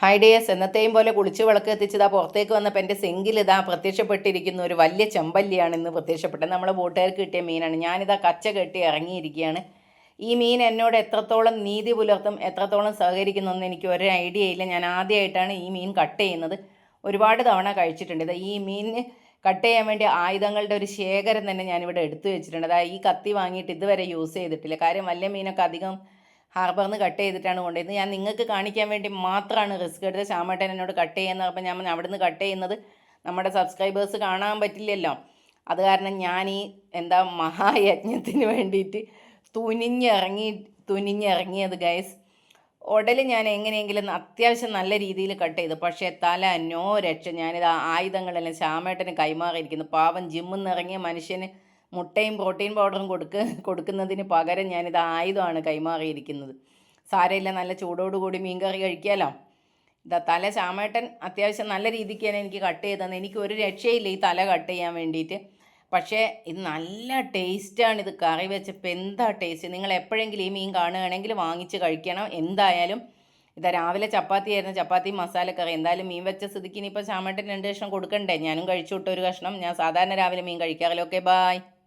Hi dears, എന്നത്തെയും പോലെ കുളിച്ച് വിളക്ക് കത്തിച്ചതാ പുറത്തേക്ക് വന്നപ്പോൾ എൻ്റെ സെങ്കിൽ ഇതാ പ്രത്യക്ഷപ്പെട്ടിരിക്കുന്ന ഒരു വലിയ ചെമ്പല്ലിയാണ് ഇന്ന് പ്രത്യക്ഷപ്പെട്ടത്. നമ്മളെ ബോട്ടുകാർക്ക് കിട്ടിയ മീനാണ്. ഞാനിതാ കച്ച കെട്ടി ഇറങ്ങിയിരിക്കുകയാണ്. ഈ മീൻ എന്നോട് എത്രത്തോളം നീതി പുലർത്തും, എത്രത്തോളം സഹകരിക്കുന്നൊന്നും എനിക്ക് ഒരു ഐഡിയ ഇല്ല. ഞാൻ ആദ്യമായിട്ടാണ് ഈ മീൻ കട്ട് ചെയ്യുന്നത്. ഒരുപാട് തവണ കഴിച്ചിട്ടുണ്ട്. ഇത് ഈ മീനിന് കട്ട് ചെയ്യാൻ വേണ്ടി ആയുധങ്ങളുടെ ഒരു ശേഖരം തന്നെ ഞാനിവിടെ എടുത്തു വെച്ചിട്ടുണ്ട്. അതായത് ഈ കത്തി വാങ്ങിയിട്ട് ഇതുവരെ യൂസ് ചെയ്തിട്ടില്ല. കാര്യം വലിയ മീനൊക്കെ അധികം ഹാർബറിൽ നിന്ന് കട്ട് ചെയ്തിട്ടാണ് കൊണ്ടുവരുന്നത്. ഞാൻ നിങ്ങൾക്ക് കാണിക്കാൻ വേണ്ടി മാത്രമാണ് റിസ്ക് എടുത്ത്. ശ്യാമേട്ടൻ എന്നോട് കട്ട് ചെയ്യുന്നത്. അപ്പം ഞാൻ അവിടെ നിന്ന് കട്ട് ചെയ്യുന്നത് നമ്മുടെ സബ്സ്ക്രൈബേഴ്സ് കാണാൻ പറ്റില്ലല്ലോ. അത് കാരണം ഞാൻ ഈ മഹായജ്ഞത്തിന് വേണ്ടിയിട്ട് തുനിഞ്ഞിറങ്ങിയത് ഗൈസ്. ഉടൽ ഞാൻ എങ്ങനെയെങ്കിലും അത്യാവശ്യം നല്ല രീതിയിൽ കട്ട് ചെയ്തു. പക്ഷേ തല നോ രക്ഷ. ഞാനിത് ആയുധങ്ങളെല്ലാം ശ്യാമേട്ടന് കൈമാറിയിരിക്കുന്നു. പാവം ജിമ്മിൽ നിന്ന് ഇറങ്ങിയ മനുഷ്യന് മുട്ടയും പ്രോട്ടീൻ പൗഡറും കൊടുക്കുന്നതിന് പകരം ഞാനിത് ആയുധമാണ് കൈമാറിയിരിക്കുന്നത്. സാരമില്ല, നല്ല ചൂടോടുകൂടി മീൻകറി കഴിക്കാമല്ലോ. ഇതാ തല ശ്യാമേട്ടൻ അത്യാവശ്യം നല്ല രീതിക്ക് തന്നെ എനിക്ക് കട്ട് ചെയ്തത്. എനിക്ക് ഒരു രക്ഷയില്ല ഈ തല കട്ട് ചെയ്യാൻ വേണ്ടിയിട്ട്. പക്ഷേ ഇത് നല്ല ടേസ്റ്റാണ്. ഇത് കറി വെച്ചപ്പോൾ എന്താ ടേസ്റ്റ്. നിങ്ങൾ എപ്പോഴെങ്കിലും ഈ മീൻ കാണുകയാണെങ്കിൽ വാങ്ങിച്ച് കഴിക്കണം എന്തായാലും. ഇതാ രാവിലെ ചപ്പാത്തി ആയിരുന്നു, ചപ്പാത്തി മസാലക്കറി. എന്തായാലും മീൻ വെച്ച സ്ഥിതിക്ക് ഇനിയിപ്പോൾ ശ്യാമേട്ടൻ 2 കഷ്ണം കൊടുക്കണ്ടേ. ഞാനും കഴിച്ചു വിട്ട ഒരു കഷ്ണം. ഞാൻ സാധാരണ രാവിലെ മീൻ കഴിക്കാറില്ല. Okay, bye.